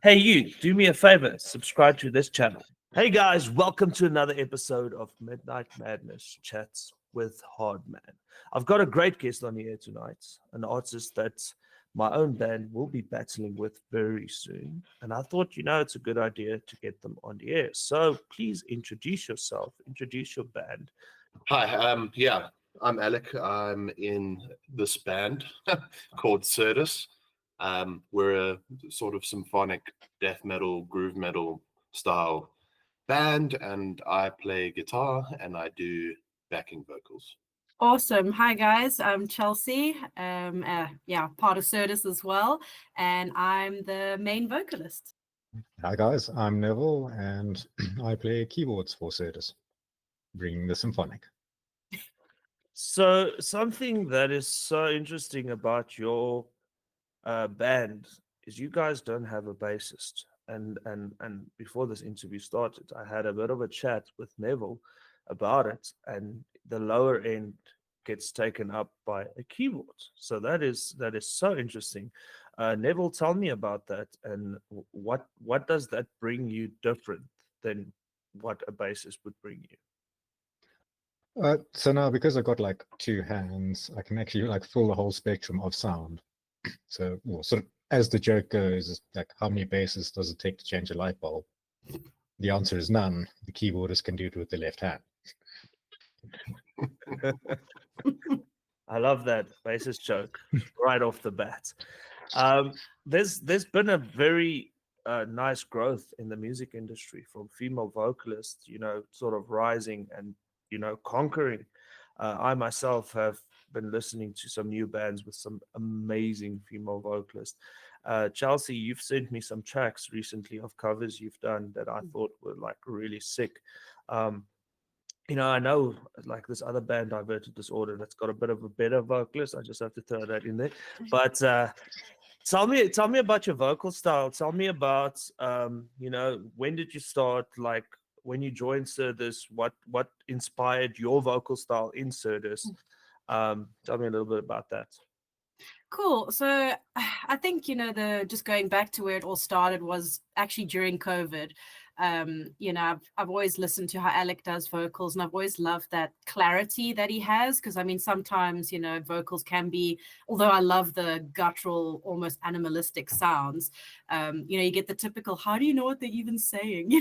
Hey, you, do me a favor, subscribe to this channel. Hey, guys, welcome to another episode of Midnight Madness Chats with Hardman. I've got a great guest on here tonight, an artist that my own band will be battling with very soon. And I thought, it's a good idea to get them on the air. So please introduce yourself, introduce your band. Hi, I'm Alec. I'm in this band called Surdus. We're a sort of symphonic death metal, groove metal style band, and I play guitar and I do backing vocals. Awesome. Hi, guys. I'm Chelsea. Part of Surdus as well. And I'm the main vocalist. Hi guys, I'm Neville and I play keyboards for Surdus, bringing the Symphonic. So something that is so interesting about your band is you guys don't have a bassist. And before this interview started, I had a bit of a chat with Neville about it, and the lower end gets taken up by a keyboard. So that is so interesting. Neville, tell me about that, and what does that bring you different than what a bassist would bring you? So now because I've got like two hands, I can actually like fill the whole spectrum of sound. So sort of as the joke goes, is like how many basses does it take to change a light bulb? The answer is none. The keyboardist can do it with the left hand. I love that bassist joke right off the bat. There's been a very nice growth in the music industry from female vocalists, sort of rising and conquering. I myself have been listening to some new bands with some amazing female vocalists. Chelsea, you've sent me some tracks recently of covers you've done that I thought were like really sick. I know like this other band, Diverted Disorder, that's got a bit of a better vocalist. I just have to throw that in there. But tell me about your vocal style. Tell me about when did you start? Like when you joined Surdus, what inspired your vocal style in Surdus? Tell me a little bit about that. Cool. So I think, just going back to where it all started was actually during COVID. I've always listened to how Alec does vocals, and I've always loved that clarity that he has. Because sometimes, vocals can be, although I love the guttural, almost animalistic sounds, you get the typical, how do you know what they're even saying?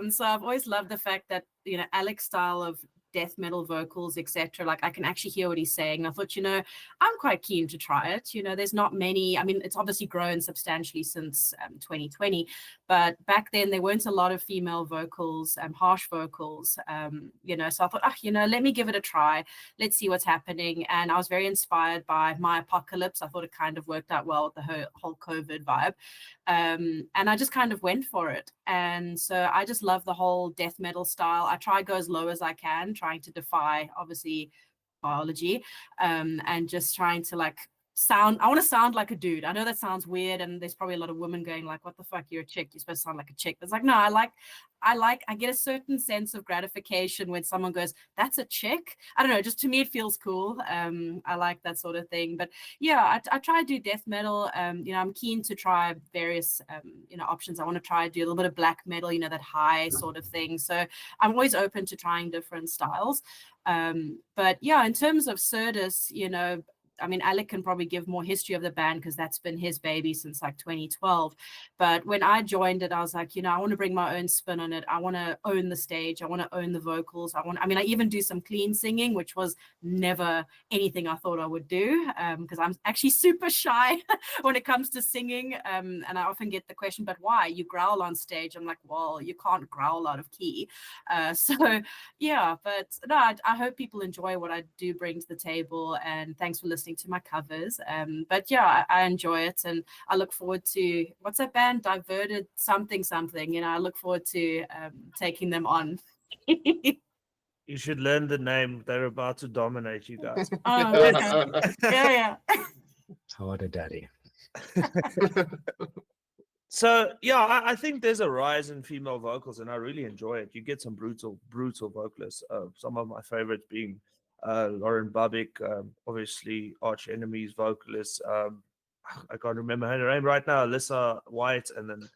So I've always loved the fact that, Alec's style of death metal vocals, etc. Like I can actually hear what he's saying. I thought, I'm quite keen to try it. There's not many. It's obviously grown substantially since 2020, but back then there weren't a lot of female vocals, harsh vocals. So I thought, let me give it a try. Let's see what's happening. And I was very inspired by My Apocalypse. I thought it kind of worked out well with the whole COVID vibe. And I just kind of went for it. And so I just love the whole death metal style. I try go as low as I can, trying to defy obviously biology, and just trying to like I want to sound like a dude. I know that sounds weird, and there's probably a lot of women going like, what the fuck, you're a chick, you're supposed to sound like a chick. But it's like, no, I get a certain sense of gratification when someone goes, that's a chick. I don't know, just to me it feels cool. I like that sort of thing. But yeah, I try to do death metal. I'm keen to try various options. I want to try do a little bit of black metal, that high sort of thing. So I'm always open to trying different styles. But yeah, in terms of Surdus, Alec can probably give more history of the band because that's been his baby since like 2012. But when I joined it, I was like, I want to bring my own spin on it. I want to own the stage. I want to own the vocals. I even do some clean singing, which was never anything I thought I would do, because I'm actually super shy when it comes to singing. And I often get the question, but why? You growl on stage. I'm like, well, you can't growl out of key. So yeah, but no, I hope people enjoy what I do bring to the table. And thanks for listening to my covers. But yeah, I enjoy it, and I look forward to, what's that band, Diverted something. I look forward to taking them on. You should learn the name. They're about to dominate you guys. Oh, okay. Yeah. Harder, daddy. So yeah, I think there's a rise in female vocals, and I really enjoy it. You get some brutal vocalists. Some of my favorites being Lauren Babic, obviously Arch Enemy's vocalist. I can't remember her name right now, Alyssa White, and then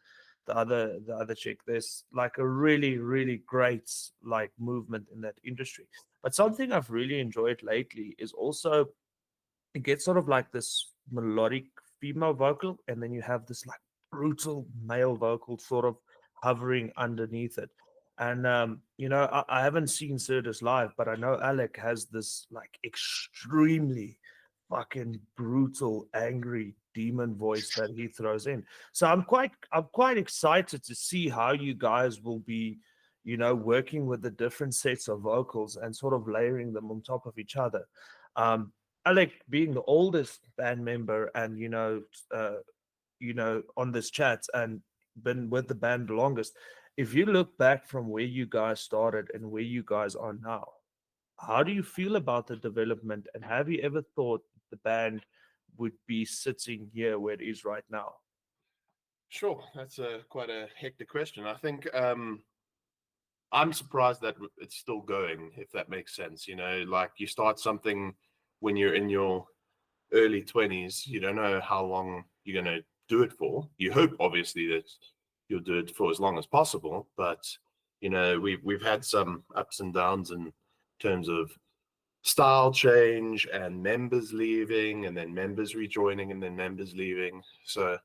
the other chick. There's like a really, really great like movement in that industry. But something I've really enjoyed lately is also it gets sort of like this melodic female vocal, and then you have this like brutal male vocal sort of hovering underneath it. And I haven't seen Surdus live, but I know Alec has this like extremely fucking brutal, angry demon voice that he throws in. So I'm quite excited to see how you guys will be, working with the different sets of vocals and sort of layering them on top of each other. Alec, being the oldest band member and on this chat and been with the band the longest, if you look back from where you guys started and where you guys are now, how do you feel about the development, and have you ever thought the band would be sitting here where it is right now? Sure, that's quite a hectic question. I think I'm surprised that it's still going, if that makes sense. Like you start something when you're in your early 20s, you don't know how long you're going to do it for. You hope, obviously, that you'll do it for as long as possible, but we've had some ups and downs in terms of style change and members leaving and then members rejoining and then members leaving. So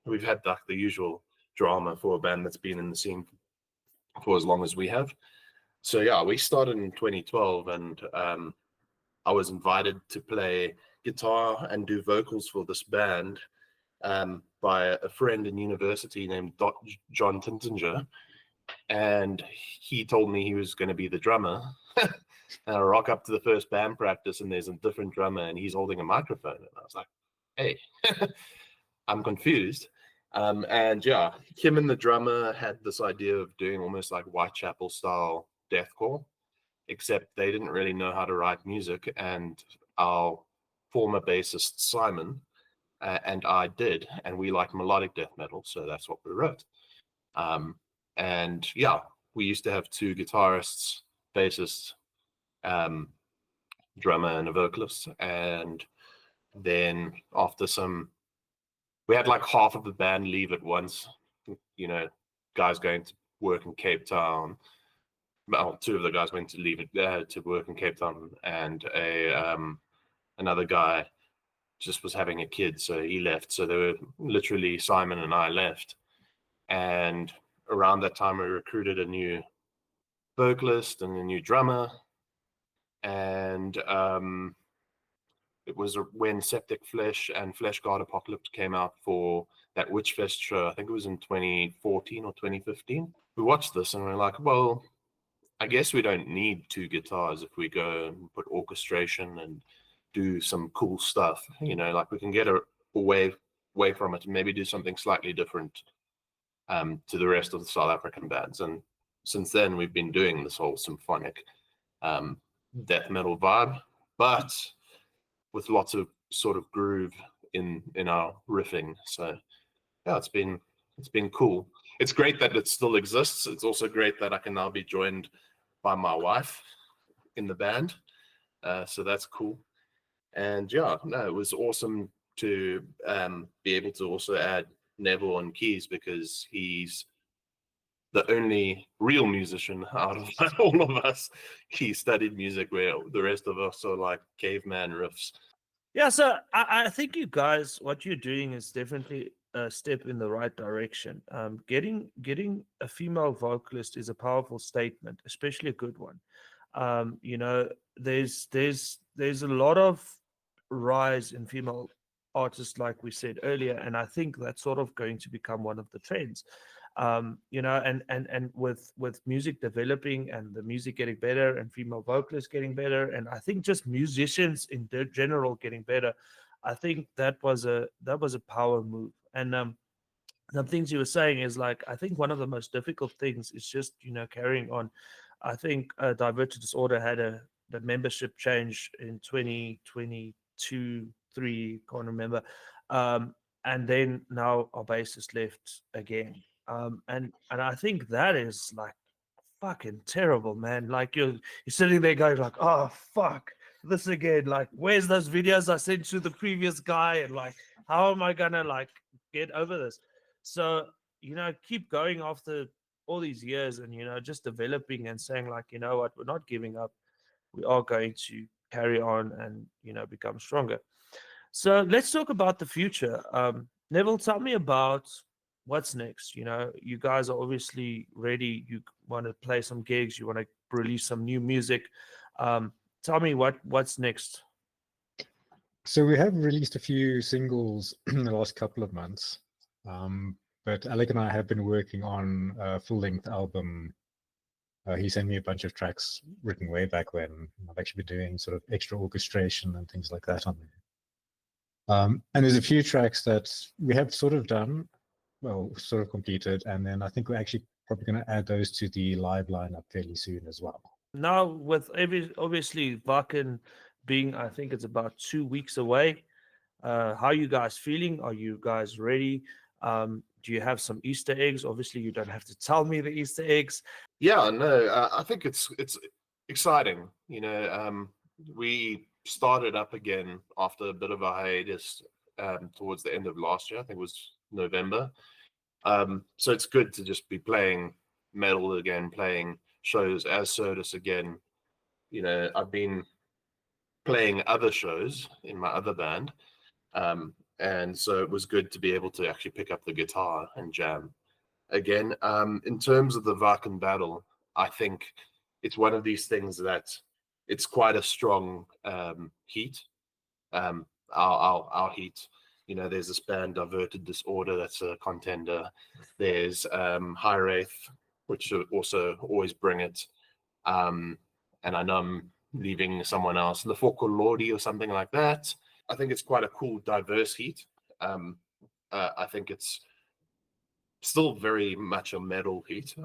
we've had like the usual drama for a band that's been in the scene for as long as we have. So yeah, we started in 2012, and I was invited to play guitar and do vocals for this band by a friend in university named John Tintinger, and he told me he was going to be the drummer. And I rock up to the first band practice, and there's a different drummer, and he's holding a microphone, and I was like, "Hey, I'm confused." And yeah, him and the drummer had this idea of doing almost like Whitechapel style deathcore, except they didn't really know how to write music, and our former bassist Simon and I did, and we like melodic death metal, so that's what we wrote. And yeah, we used to have two guitarists, bassist, drummer, and a vocalist. And then after we had like half of the band leave at once, guys going to work in Cape Town. Well, two of the guys went to leave it to work in Cape Town, and another guy just was having a kid, so he left. So they were literally Simon and I left. And around that time, we recruited a new vocalist and a new drummer. And it was when Septic Flesh and Flesh God Apocalypse came out for that Witchfest show. I think it was in 2014 or 2015. We watched this and we're like, well, I guess we don't need two guitars if we go and put orchestration and do some cool stuff. Like we can get away from it and maybe do something slightly different to the rest of the South African bands. And since then, we've been doing this whole symphonic death metal vibe, but with lots of sort of groove in our riffing. So yeah, it's been cool. It's great that it still exists. It's also great that I can now be joined by my wife in the band. So that's cool. And yeah, no, it was awesome to be able to also add Neville on keys, because he's the only real musician out of all of us. He studied music where the rest of us are like caveman riffs. Yeah, so I think you guys, what you're doing is definitely a step in the right direction. Getting a female vocalist is a powerful statement, especially a good one. There's a lot of rise in female artists, like we said earlier, and I think that's sort of going to become one of the trends. And with music developing and the music getting better and female vocalists getting better, and I think just musicians in general getting better, I think that was a power move. And some things you were saying is like, I think one of the most difficult things is just carrying on. I think Diverted Disorder had the membership change in 2022, 3, can't remember, and then now our bassist left again. And I think that is like fucking terrible, man. Like you're sitting there going like, oh fuck, this again. Like, where's those videos I sent to the previous guy? And like, how am I gonna like get over this? So, keep going after all these years and, just developing and saying, like, you know what, we're not giving up. We are going to carry on and, become stronger. So let's talk about the future. Neville, tell me about what's next. You guys are obviously ready. You want to play some gigs. You want to release some new music. Tell me what's next. So we have released a few singles in the last couple of months, but Alec and I have been working on a full-length album. He sent me a bunch of tracks written way back when. I've actually been doing sort of extra orchestration and things like that on there. And there's a few tracks that we have sort of done, well, sort of completed, and then I think we're actually probably going to add those to the live lineup fairly soon as well. Now, with obviously Wacken being, I think it's about 2 weeks away, how are you guys feeling? Are you guys ready? Do you have some Easter eggs? Obviously, you don't have to tell me the Easter eggs. Yeah, no, I think it's exciting. We started up again after a bit of a hiatus towards the end of last year. I think it was November. So it's good to just be playing metal again, playing shows as Surdus again. I've been playing other shows in my other band, and so it was good to be able to actually pick up the guitar and jam again. In terms of the Wacken battle, I think it's one of these things that it's quite a strong heat. Our heat, there's this band Diverted Disorder that's a contender. There's High Wraith, which also always bring it. And I know I'm leaving someone else, the Lordi or something like that. I think it's quite a cool, diverse heat. I think it's still very much a metal heat,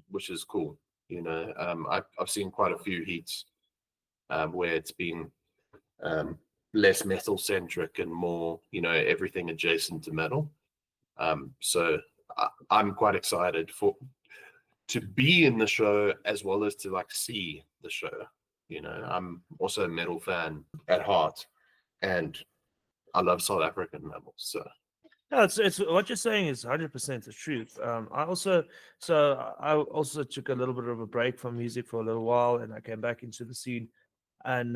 which is cool. I've seen quite a few heats where it's been less metal centric and more, everything adjacent to metal. So I'm quite excited to be in the show as well as to like see the show. I'm also a metal fan at heart, and I love South African metal. So no, it's what you're saying is 100% the truth. I also took a little bit of a break from music for a little while, and I came back into the scene. And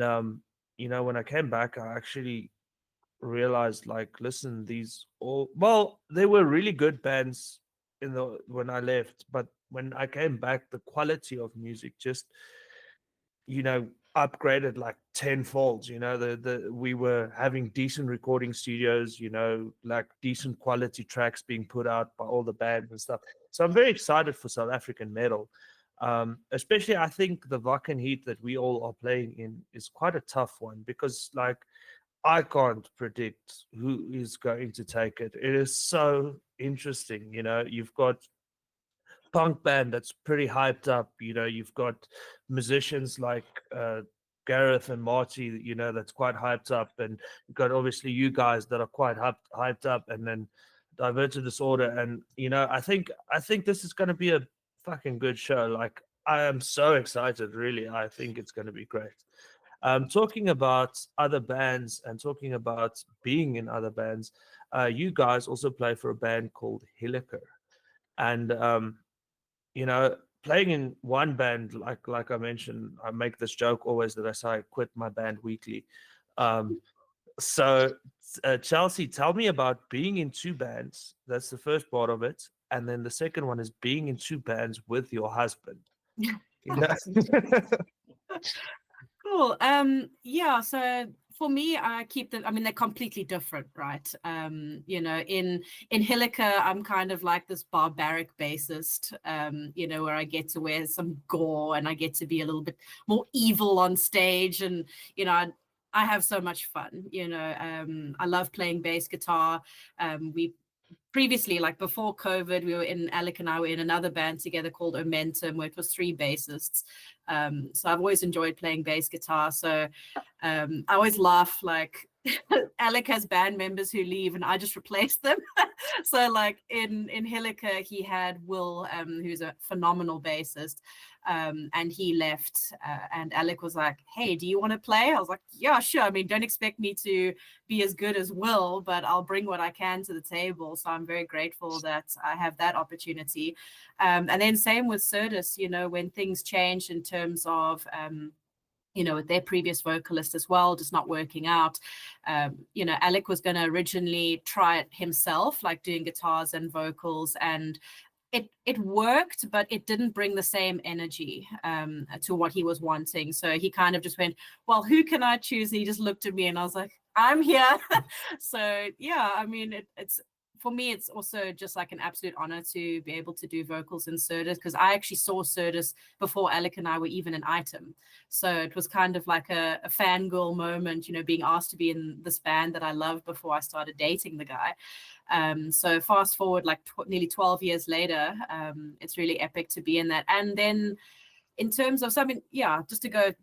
when I came back, I actually realized, like, listen, they were really good bands when I left, but when I came back, the quality of music just upgraded like tenfold. We were having decent recording studios, like decent quality tracks being put out by all the bands and stuff. So I'm very excited for South African metal. Especially I think the Wacken heat that we all are playing in is quite a tough one, because like I can't predict who is going to take it. It is so interesting. You've got punk band that's pretty hyped up. You've got musicians like Gareth and Marty, that's quite hyped up, and you've got obviously you guys that are quite hyped up, and then Diverted Disorder. And I think this is going to be a fucking good show. Like, I am so excited, really. I think it's going to be great. Talking about other bands and talking about being in other bands, you guys also play for a band called Hilliker, and playing in one band, like I mentioned, I make this joke always that I say I quit my band weekly. So Chelsea, tell me about being in two bands. That's the first part of it. And then the second one is being in two bands with your husband. Cool. Yeah, so for me, I keep them, they're completely different, right? In Hilliker, I'm kind of like this barbaric bassist, where I get to wear some gore and I get to be a little bit more evil on stage. And, I have so much fun. I love playing bass guitar. We previously, like before COVID, Alec and I were in another band together called Momentum, where it was 3 bassists. So I've always enjoyed playing bass guitar. So I always laugh, like Alec has band members who leave and I just replace them. So like in Hilliker, he had Will, who's a phenomenal bassist, and he left, and Alec was like, hey, do you want to play? I was like, yeah, sure. I mean, don't expect me to be as good as Will, but I'll bring what I can to the table. So I'm very grateful that I have that opportunity. And then same with Surdus, you know, when things changed in terms of you know, with their previous vocalist as well, just not working out. You know, Alec was going to originally try it himself, like doing guitars and vocals, and it worked, but it didn't bring the same energy to what he was wanting. So he kind of just went, well, who can I choose? And he just looked at me and I was like, I'm here. So yeah, I mean, it's for me, it's also just like an absolute honor to be able to do vocals in Surdus, because I actually saw Surdus before Alec and I were even an item. So it was kind of like a fangirl moment, you know, being asked to be in this band that I loved before I started dating the guy. So fast forward like nearly 12 years later, it's really epic to be in that. And then in terms of, so I mean, yeah, just to go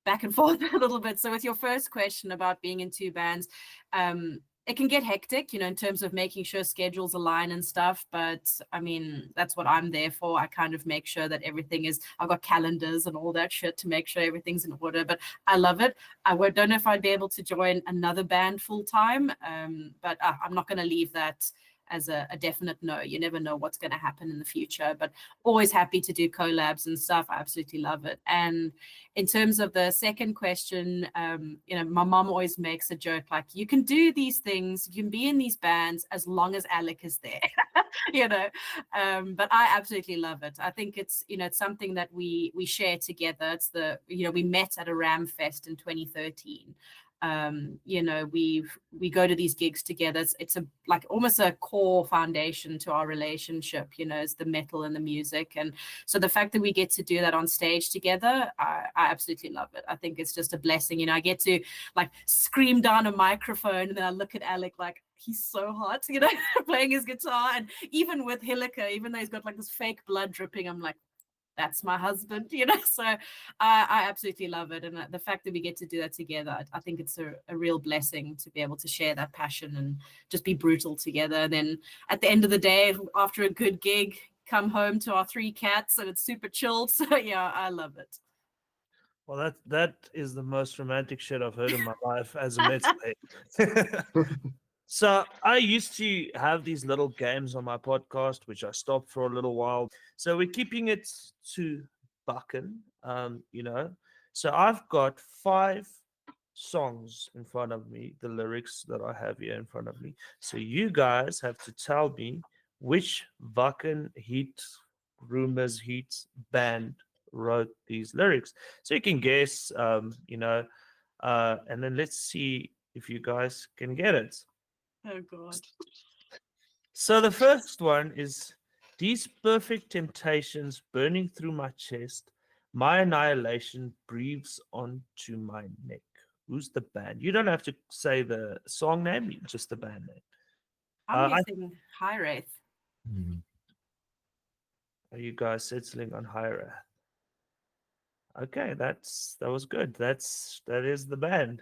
back and forth a little bit. So with your first question about being in two bands, it can get hectic, you know, in terms of making sure schedules align and stuff. But I mean, that's what I'm there for. I kind of make sure that everything is, I've got calendars and all that shit to make sure everything's in order. But I love it. Don't know if I'd be able to join another band full time, but I'm not going to leave that as a definite no. You never know what's going to happen in the future, but always happy to do collabs and stuff. I absolutely love it. And in terms of the second question, you know, my mom always makes a joke like, you can do these things, you can be in these bands as long as Alec is there. You know, but I absolutely love it. I think it's, you know, it's something that we share together. It's the, you know, we met at a Ram Fest in 2013. You know, we go to these gigs together. It's a like almost a core foundation to our relationship, you know, is the metal and the music. And so the fact that we get to do that on stage together, I absolutely love it. I think it's just a blessing. You know, I get to like scream down a microphone and then I look at Alec like, he's so hot, you know, playing his guitar. And even with Hilliker, even though he's got like this fake blood dripping, I'm like, that's my husband, you know. So I absolutely love it. And the fact that we get to do that together, I think it's a real blessing to be able to share that passion and just be brutal together. And then at the end of the day, after a good gig, come home to our 3 cats and it's super chilled. So yeah, I love it. Well, that is the most romantic shit I've heard in my life as a metalhead. So I used to have these little games on my podcast, which I stopped for a little while. So we're keeping it to Buchan, you know. So I've got 5 songs in front of me, the lyrics that I have here in front of me. So you guys have to tell me which Buchan Heat Rumors Heat band wrote these lyrics. So you can guess, you know, and then let's see if you guys can get it. Oh God. So the first one is, these perfect temptations burning through my chest, my annihilation breathes onto my neck. Who's the band? You don't have to say the song name, just the band name. I'm guessing High Wraith. Are you guys settling on High Wraith? Okay, that was good. That is the band.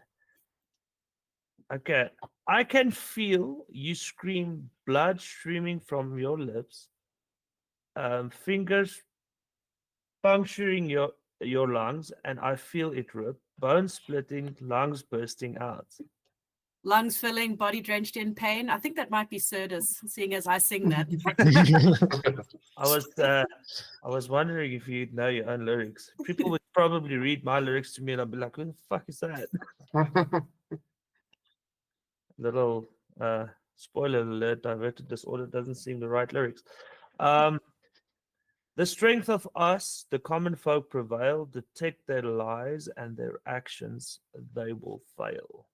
Okay, I can feel you scream, blood streaming from your lips, fingers puncturing your lungs, and I feel it rip, bones splitting, lungs bursting out. Lungs filling, body drenched in pain. I think that might be Surdus, seeing as I sing that. I was wondering if you know your own lyrics. People would probably read my lyrics to me and I'd be like, who the fuck is that? Little spoiler alert, diverted disorder doesn't seem the right lyrics. The strength of us, the common folk prevail, detect their lies and their actions, they will fail.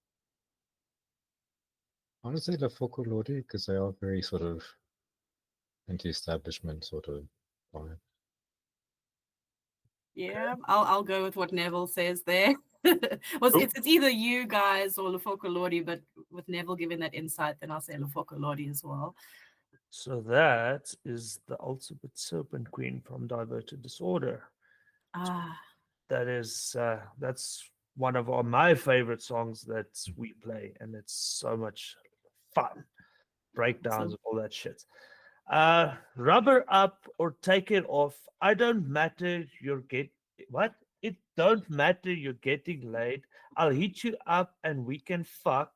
Honestly, the Focal Lordi, because they are very sort of anti-establishment sort of vibe. Yeah, I'll go with what Neville says there. It's either you guys or Lefoco Lordi, but with Neville giving that insight, then I'll say Lefoco Lordi as well. So that is the ultimate serpent queen from Diverted Disorder. That is that's one of my favorite songs that we play, and it's so much fun. breakdowns, all that shit. Rubber up or take it off. I don't matter. What? It don't matter. You're getting laid. I'll hit you up and we can fuck.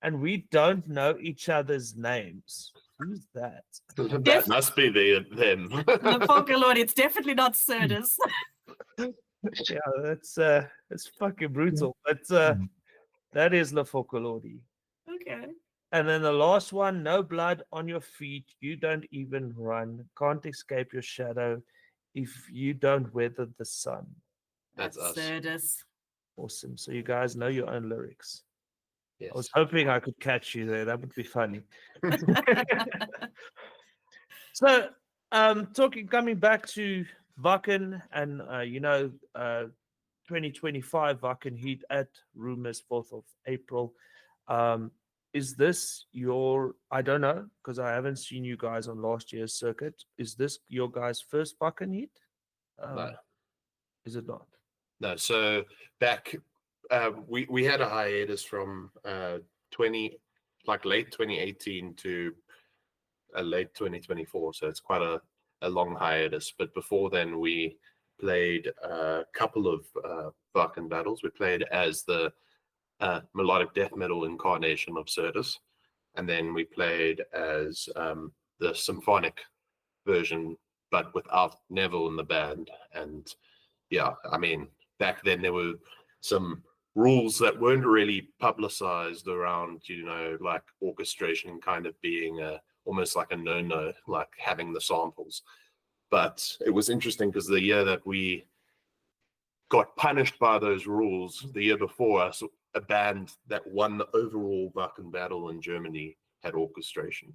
And we don't know each other's names. Who's that? That must be them. The Folklore, it's definitely not Surdus. Yeah, that's fucking brutal. But that is La Folklore. Okay. And then the last one, no blood on your feet. You don't even run. Can't escape your shadow if you don't weather the sun. That's us. Surdus. Awesome. So you guys know your own lyrics. Yes. I was hoping I could catch you there. That would be funny. So, coming back to Wacken and 2025 Wacken Heat at Rumors 4th of April. Is this your? I don't know because I haven't seen you guys on last year's circuit. Is this your guys' first Wacken Heat? No. Is it not? No. So back, we had a hiatus from late 2018 to late 2024. So it's quite a long hiatus. But before then, we played a couple of Wacken battles. We played as the melodic death metal incarnation of Surdus, and then we played as the symphonic version, but without Neville in the band. And yeah, I mean, back then there were some rules that weren't really publicized around, like orchestration kind of being almost like a no-no, like having the samples. But it was interesting because the year that we got punished by those rules, the year before us, a band that won the overall Wacken battle in Germany had orchestration.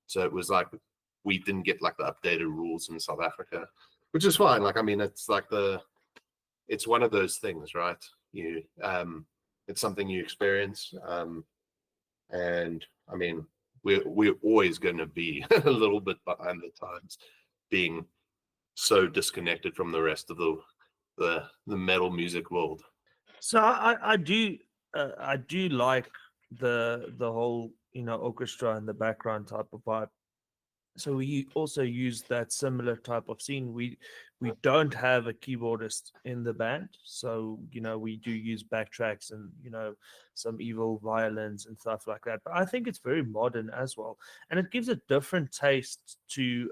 So it was like we didn't get like the updated rules in South Africa, which is fine. Like, I mean, it's like it's one of those things, right? It's something you experience. And I mean, we're always going to be a little bit behind the times, being so disconnected from the rest of the metal music world. So I do like the whole orchestra in the background type of vibe. So we also use that similar type of scene. We don't have a keyboardist in the band, so we do use backtracks and some evil violins and stuff like that. But I think it's very modern as well, and it gives a different taste to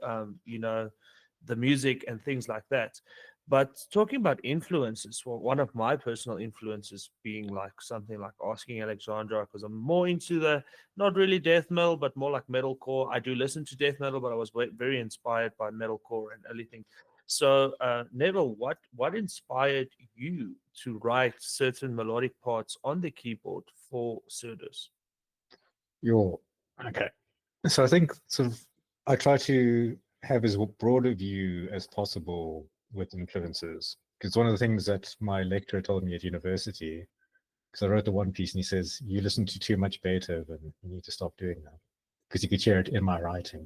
the music and things like that. But talking about influences, well, one of my personal influences being like something like Asking Alexandra, because I'm more into the not really death metal, but more like metalcore. I do listen to death metal, but I was very inspired by metalcore and everything. So, Neville, what inspired you to write certain melodic parts on the keyboard for Surdus? Okay. So I think I try to have as broad a view as possible with influences, because one of the things that my lecturer told me at university, because I wrote the one piece and he says, you listen to too much Beethoven, you need to stop doing that, because you could hear it in my writing.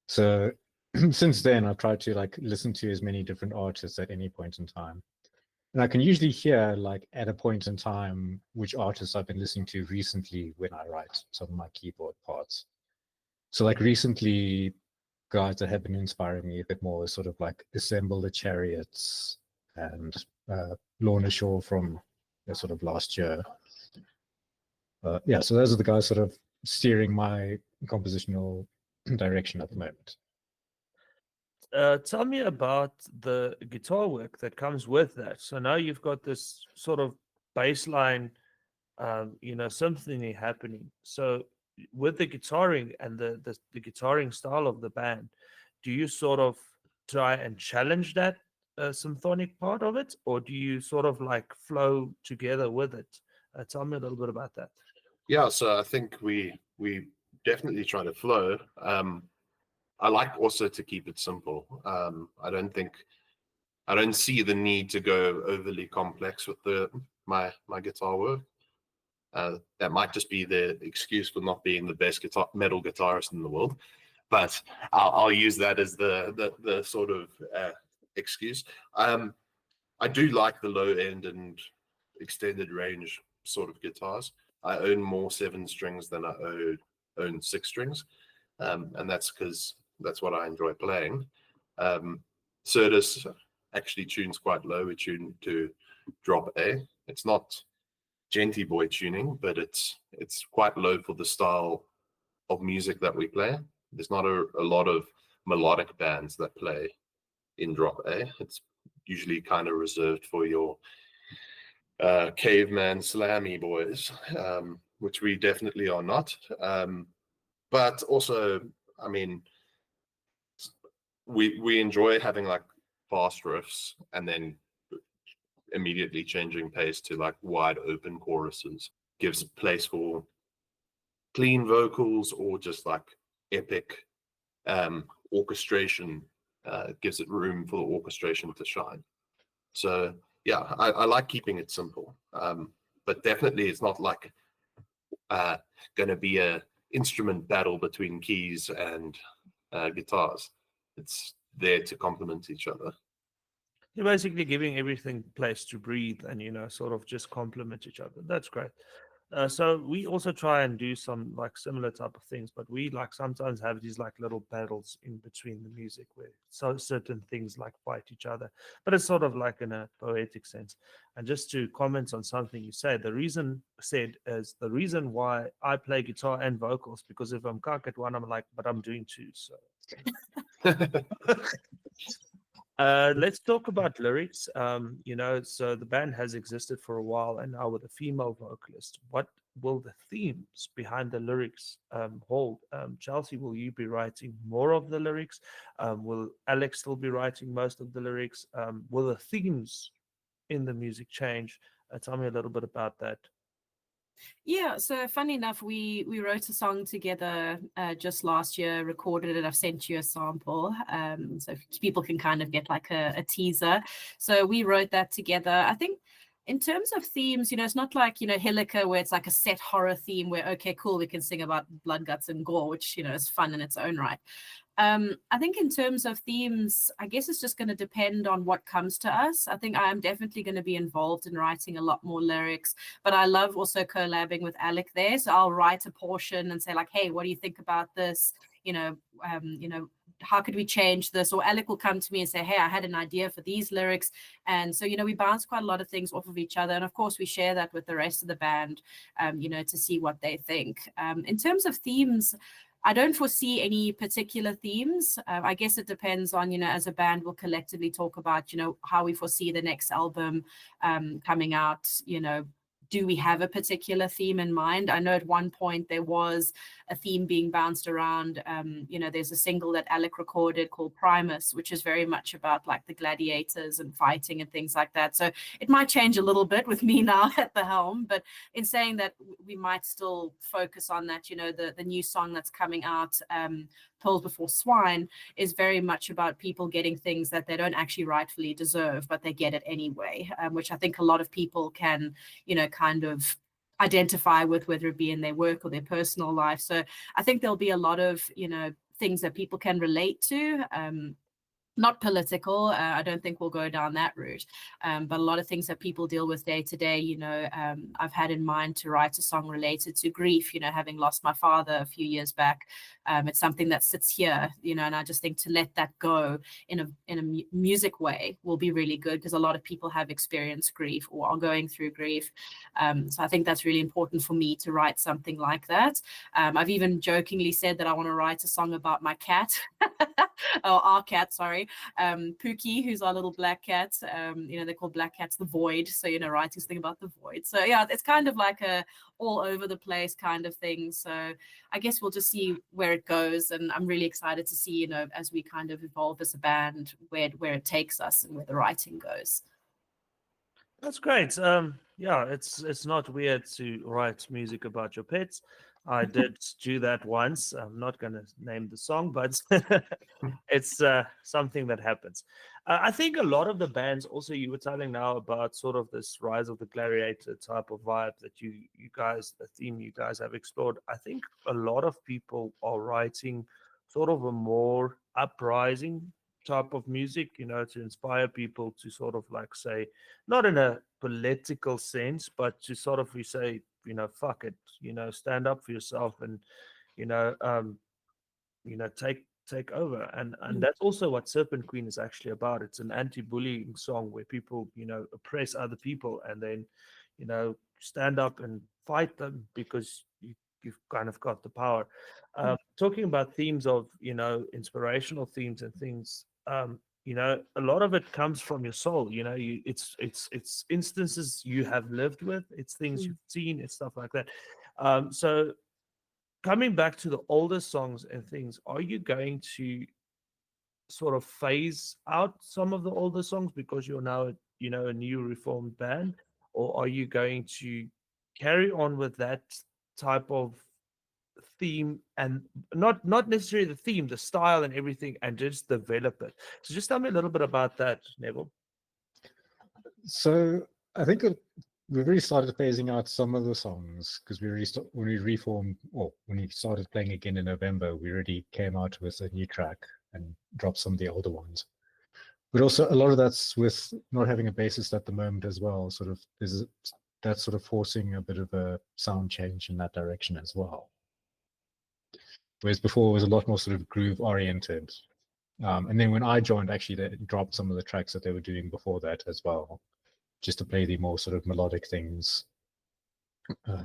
So since then I've tried to listen to as many different artists at any point in time, and I can usually hear at a point in time which artists I've been listening to recently when I write some of my keyboard parts. So recently, guys that have been inspiring me a bit more is Assemble the Chariots and Lorna Shaw from last year. So those are the guys steering my compositional direction at the moment. Tell me about the guitar work that comes with that. So now you've got this sort of baseline, symphony happening. So with the guitaring and the guitaring style of the band, do you sort of try and challenge that symphonic part of it, or do you sort of flow together with it? Tell me a little bit about that. Yeah, so I think we definitely try to flow. I like also to keep it simple. I don't see the need to go overly complex with my guitar work. That might just be the excuse for not being the best metal guitarist in the world, but I'll use that as the sort of excuse. I do like the low end and extended range sort of guitars. I own more 7 strings than I own six strings, and that's because that's what I enjoy playing. Surdus actually tunes quite low. We tune to drop A. It's not genty boy tuning, but it's quite low for the style of music that we play. There's not a lot of melodic bands that play in drop A. It's usually kind of reserved for your caveman slammy boys, which we definitely are not. But also, I mean, we enjoy having like fast riffs and then immediately changing pace to like wide open choruses. Gives place for clean vocals or just like epic orchestration. Gives it room for the orchestration to shine. So yeah, I like keeping it simple, but definitely it's not like going to be a instrument battle between keys and guitars. It's there to complement each other. You're basically giving everything place to breathe and, sort of just complement each other. That's great. So we also try and do some like similar type of things, but we like sometimes have these like little battles in between the music where certain things like fight each other, but it's sort of like in a poetic sense. And just to comment on something you said, the reason why I play guitar and vocals, because if I'm cock at one, I'm like, but I'm doing two. So let's talk about lyrics. So the band has existed for a while, and now with a female vocalist, what will the themes behind the lyrics hold? Chelsea, will you be writing more of the lyrics? Will Alec still be writing most of the lyrics? Will the themes in the music change? Tell me a little bit about that. Yeah, so funny enough, we wrote a song together just last year, recorded it. I've sent you a sample, so people can kind of get like a teaser. So we wrote that together. I think in terms of themes, it's not like, Hilliker, where it's like a set horror theme where, okay, cool, we can sing about blood, guts, and gore, which, is fun in its own right. I think in terms of themes, I guess it's just going to depend on what comes to us. I think I am definitely going to be involved in writing a lot more lyrics, but I love also collabing with Alec there. So I'll write a portion and say like, hey, what do you think about this? How could we change this? Or Alec will come to me and say, hey, I had an idea for these lyrics. And so, we bounce quite a lot of things off of each other. And of course, we share that with the rest of the band, to see what they think. In terms of themes, I don't foresee any particular themes. I guess it depends on, as a band, we'll collectively talk about, how we foresee the next album coming out, do we have a particular theme in mind? I know at one point there was a theme being bounced around. There's a single that Alec recorded called Primus, which is very much about like the gladiators and fighting and things like that. So it might change a little bit with me now at the helm, but in saying that, we might still focus on that. The new song that's coming out, Pearls Before Swine, is very much about people getting things that they don't actually rightfully deserve, but they get it anyway, which I think a lot of people can, kind of identify with, whether it be in their work or their personal life. So I think there'll be a lot of, things that people can relate to. Not political. I don't think we'll go down that route. But a lot of things that people deal with day to day, I've had in mind to write a song related to grief, having lost my father a few years back. It's something that sits here, and I just think to let that go in a music way will be really good, because a lot of people have experienced grief or are going through grief. So I think that's really important for me to write something like that. I've even jokingly said that I want to write a song about my cat, or our cat, sorry. Pookie, who's our little black cat. They're called black cats, the void. So, writing something about the void. So yeah, it's kind of like a all over the place kind of thing. So I guess we'll just see where it goes. And I'm really excited to see, as we kind of evolve as a band, where it takes us and where the writing goes. That's great. Yeah, it's not weird to write music about your pets. I did do that once. I'm not going to name the song, but it's something that happens. I think a lot of the bands, also you were telling now about sort of this rise of the gladiator type of vibe that you guys, the theme you guys have explored. I think a lot of people are writing sort of a more uprising type of music, to inspire people to sort of like say, not in a political sense, but to sort of we say, fuck it, stand up for yourself and, take over. And that's also what Serpent Queen is actually about. It's an anti-bullying song where people oppress other people, and then stand up and fight them because you've kind of got the power. Talking about themes of inspirational themes and things, a lot of it comes from your soul. It's instances you have lived with, it's things you've seen, it's stuff like that. So coming back to the older songs and things, are you going to sort of phase out some of the older songs because you're now a new reformed band, or are you going to carry on with that type of theme, and not necessarily the theme, the style and everything, and just develop it? So just tell me a little bit about that, Neville. So I think we've really started phasing out some of the songs because when we reformed, or when we started playing again in November, we already came out with a new track and dropped some of the older ones. But also a lot of that's with not having a bassist at the moment as well. Sort of that's sort of forcing a bit of a sound change in that direction as well. Whereas before it was a lot more sort of groove oriented. And then when I joined, actually they dropped some of the tracks that they were doing before that as well, just to play the more sort of melodic things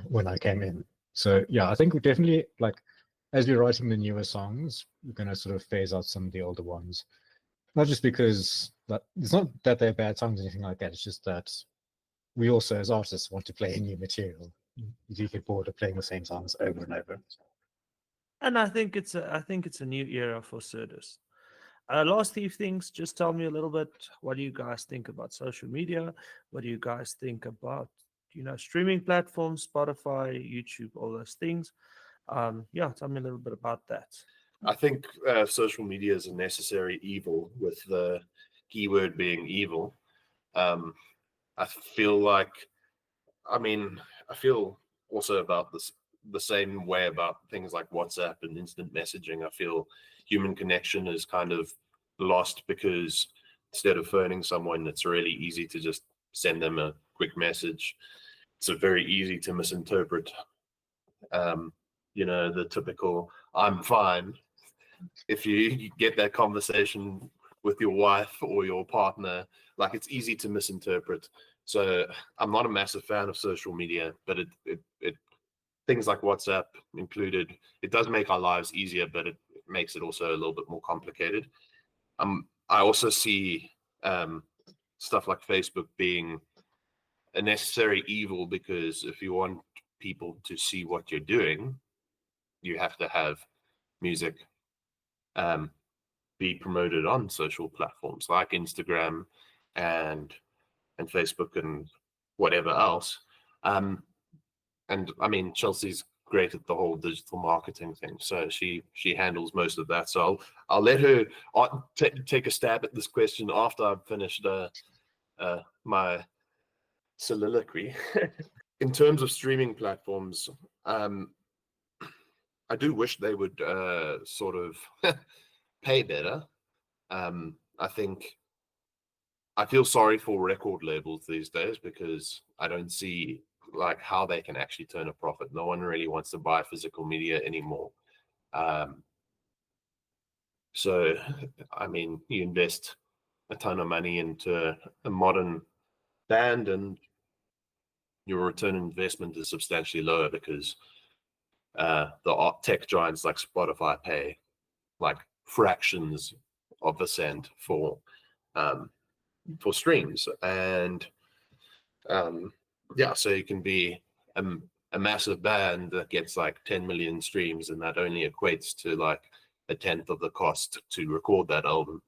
when I came in. So yeah, I think we definitely, like, as we're writing the newer songs, we're going to sort of phase out some of the older ones. Not just because it's not that they're bad songs or anything like that. It's just that we also, as artists, want to play new material. You do get bored of playing the same songs over and over. And I think it's a new era for Surdus. Last few things, just tell me a little bit. What do you guys think about social media? What do you guys think about streaming platforms, Spotify, YouTube, all those things? Tell me a little bit about that. I think social media is a necessary evil, with the keyword being evil. I feel also about the same way about things like WhatsApp and instant messaging. I feel human connection is kind of lost because instead of phoning someone, it's really easy to just send them a quick message. It's very easy to misinterpret. The typical "I'm fine." If you get that conversation with your wife or your partner, like, it's easy to misinterpret. So I'm not a massive fan of social media, but it things like WhatsApp included, it does make our lives easier, but it makes it also a little bit more complicated. I also see stuff like Facebook being a necessary evil, because if you want people to see what you're doing, you have to have music be promoted on social platforms like Instagram and Facebook and whatever else. And I mean, Chelsea's great at the whole digital marketing thing, so she handles most of that. So I'll let her take a stab at this question after I've finished my soliloquy. In terms of streaming platforms, I do wish they would sort of pay better. I feel sorry for record labels these days, because I don't see like how they can actually turn a profit. No one really wants to buy physical media anymore. So, I mean, you invest a ton of money into a modern band, and your return on investment is substantially lower, because the tech giants like Spotify pay like fractions of a cent for streams. And so you can be a massive band that gets like 10 million streams, and that only equates to like a tenth of the cost to record that album,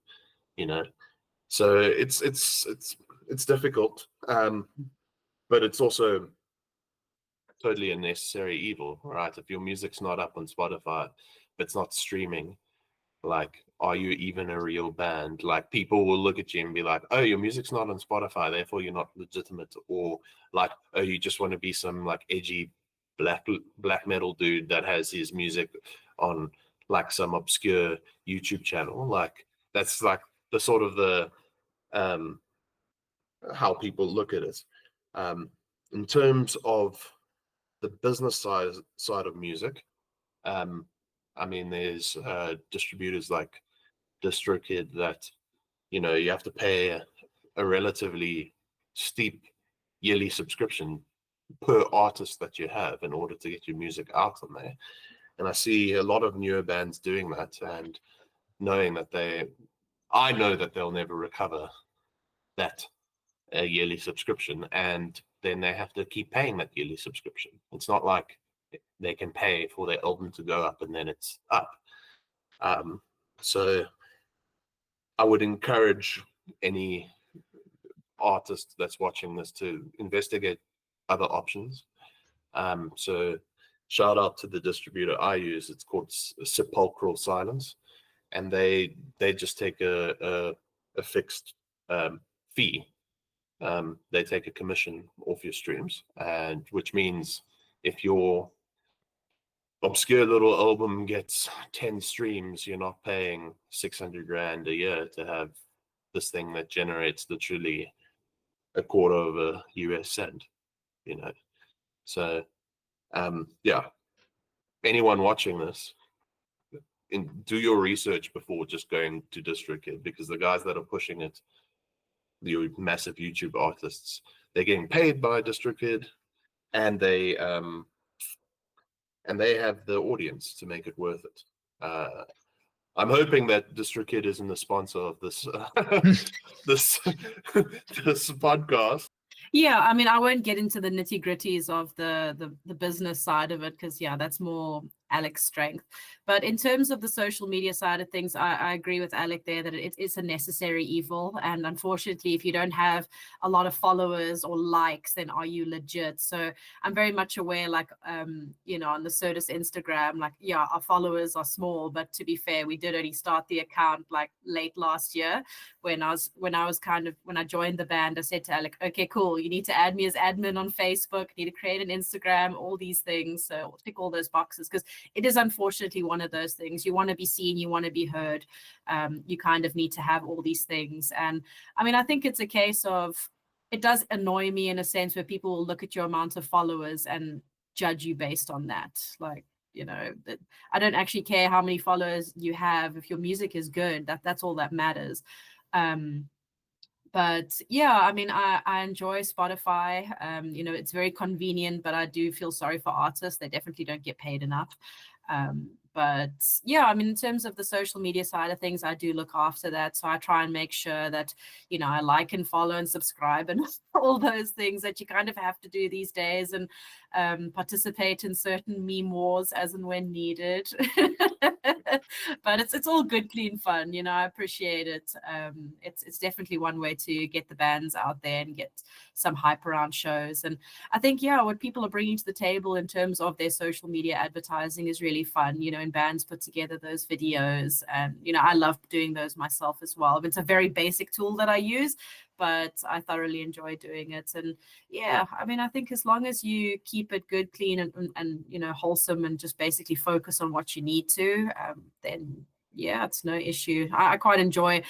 so it's difficult, but it's also totally a necessary evil, right? If your music's not up on Spotify, if it's not streaming, like, are you even a real band? Like, people will look at you and be like, oh, your music's not on Spotify, therefore you're not legitimate. Or like, oh, you just want to be some like edgy black metal dude that has his music on like some obscure YouTube channel. Like, that's like the sort of the how people look at it. In terms of the business side of music, I mean, there's distributors like DistroKid that, you know, you have to pay a relatively steep yearly subscription per artist that you have in order to get your music out on there. And I see a lot of newer bands doing that, and knowing that I know that they'll never recover that yearly subscription, and then they have to keep paying that yearly subscription. It's not like they can pay for their album to go up and then it's up. So I would encourage any artist that's watching this to investigate other options. So shout out to the distributor I use. It's called Sepulchral Silence, and they just take a fixed fee. They take a commission off your streams, and which means if your obscure little album gets 10 streams, you're not paying 600 Rand a year to have this thing that generates literally a quarter of a US cent, you know. So yeah, anyone watching this, do your research before just going to DistroKid, because the guys that are pushing it, the massive YouTube artists, they're getting paid by DistroKid, and they have the audience to make it worth it. I'm hoping that DistroKid isn't the sponsor of this this podcast. Yeah, I mean, I won't get into the nitty gritties of the business side of it, because yeah, that's more Alec's strength. But in terms of the social media side of things, I agree with Alec there that it is a necessary evil. And unfortunately, if you don't have a lot of followers or likes, then are you legit? So I'm very much aware, like, you know, on the Surdus Instagram, like, yeah, our followers are small, but to be fair, we did only start the account like late last year. When I joined the band, I said to Alec, okay, cool, you need to add me as admin on Facebook, you need to create an Instagram, all these things. So I'll tick all those boxes, because it is unfortunately one of those things. You want to be seen, you want to be heard. You kind of need to have all these things. And I mean, I think it's a case of, it does annoy me in a sense where people will look at your amount of followers and judge you based on that. Like, you know, I don't actually care how many followers you have. If your music is good, that's all that matters. But yeah, I mean, I enjoy Spotify. You know, it's very convenient, but I do feel sorry for artists. They definitely don't get paid enough. But yeah, I mean, in terms of the social media side of things, I do look after that. So I try and make sure that, you know, I like and follow and subscribe and all those things that you kind of have to do these days, and participate in certain meme wars as and when needed. But it's all good, clean fun. You know, I appreciate it. It's definitely one way to get the bands out there and get some hype around shows. And I think, yeah, what people are bringing to the table in terms of their social media advertising is really fun. You know, and bands put together those videos, and you know, I love doing those myself as well. It's a very basic tool that I use, but I thoroughly enjoy doing it. And yeah, I mean, I think as long as you keep it good, clean, and you know, wholesome, and just basically focus on what you need to, then yeah, it's no issue. I quite enjoy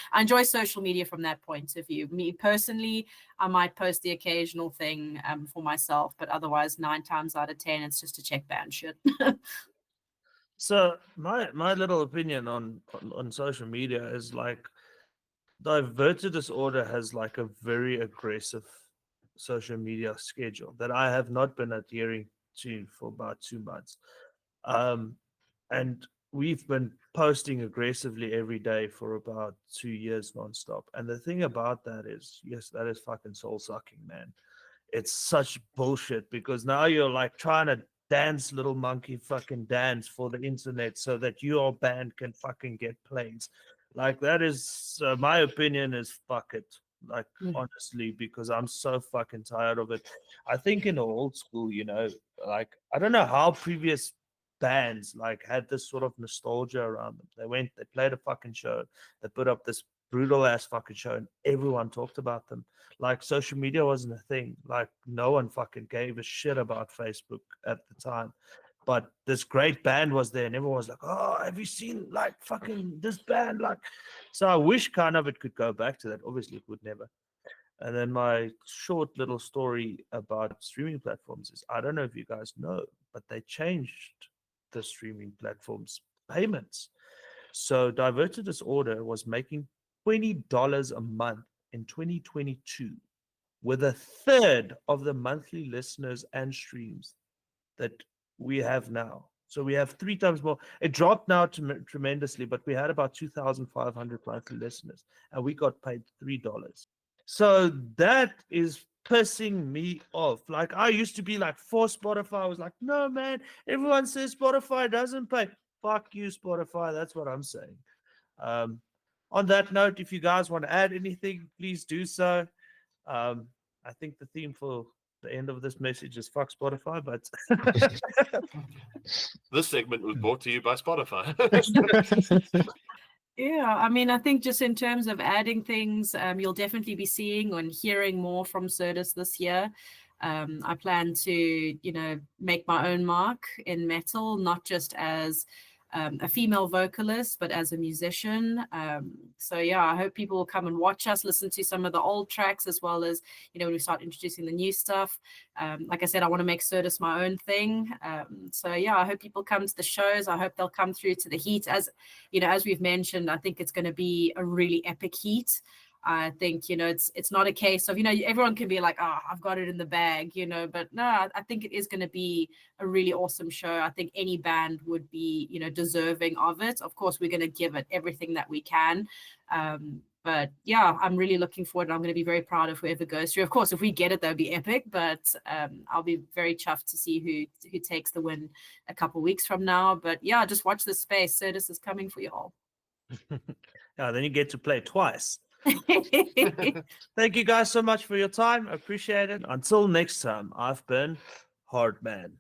social media from that point of view. Me personally, I might post the occasional thing for myself, but otherwise 9 times out of 10, it's just to check band shit. So my little opinion on social media is like, Diverted Disorder has like a very aggressive social media schedule that I have not been adhering to for about 2 months. And we've been posting aggressively every day for about 2 years nonstop. And the thing about that is, yes, that is fucking soul sucking, man. It's such bullshit, because now you're like trying to dance, little monkey fucking dance for the internet so that your band can fucking get plays. Like, that is my opinion is fuck it. Like, honestly, because I'm so fucking tired of it. I think in the old school, you know, like, I don't know how previous bands like had this sort of nostalgia around them. They played a fucking show, they put up this brutal ass fucking show, and everyone talked about them. Like, social media wasn't a thing. Like, no one fucking gave a shit about Facebook at the time. But this great band was there, and everyone was like, "Oh, have you seen like fucking this band?" Like, so I wish kind of it could go back to that. Obviously, it would never. And then my short little story about streaming platforms is, I don't know if you guys know, but they changed the streaming platforms payments. So Diverted Disorder was making $20 a month in 2022, with a third of the monthly listeners and streams that we have now. So we have 3 times more. It dropped now tremendously, but we had about 2,500 monthly listeners, and we got paid $3. So that is pissing me off. Like, I used to be like for Spotify. I was like, no, man, everyone says Spotify doesn't pay. Fuck you, Spotify. That's what I'm saying. On that note, if you guys want to add anything, please do so. I think the theme for the end of this message is fuck Spotify, but This segment was brought to you by Spotify. Yeah, I mean, I think just in terms of adding things, you'll definitely be seeing and hearing more from Surdus this year. I plan to, make my own mark in metal, not just as a female vocalist, but as a musician. So yeah, I hope people will come and watch us, listen to some of the old tracks, as well as, when we start introducing the new stuff. Like I said, I want to make Surdus my own thing. So yeah, I hope people come to the shows. I hope they'll come through to the heat. As we've mentioned, I think it's going to be a really epic heat. I think, it's not a case of, everyone can be like, oh, I've got it in the bag, but no, I think it is going to be a really awesome show. I think any band would be, deserving of it. Of course, we're going to give it everything that we can. But yeah, I'm really looking forward. I'm going to be very proud of whoever goes through. Of course, if we get it, that'll be epic, but I'll be very chuffed to see who takes the win a couple weeks from now. But yeah, just watch this space. Surdus is coming for you all. Yeah, then you get to play twice. Thank you guys so much for your time. I appreciate it. Until next time, I've been Hardman.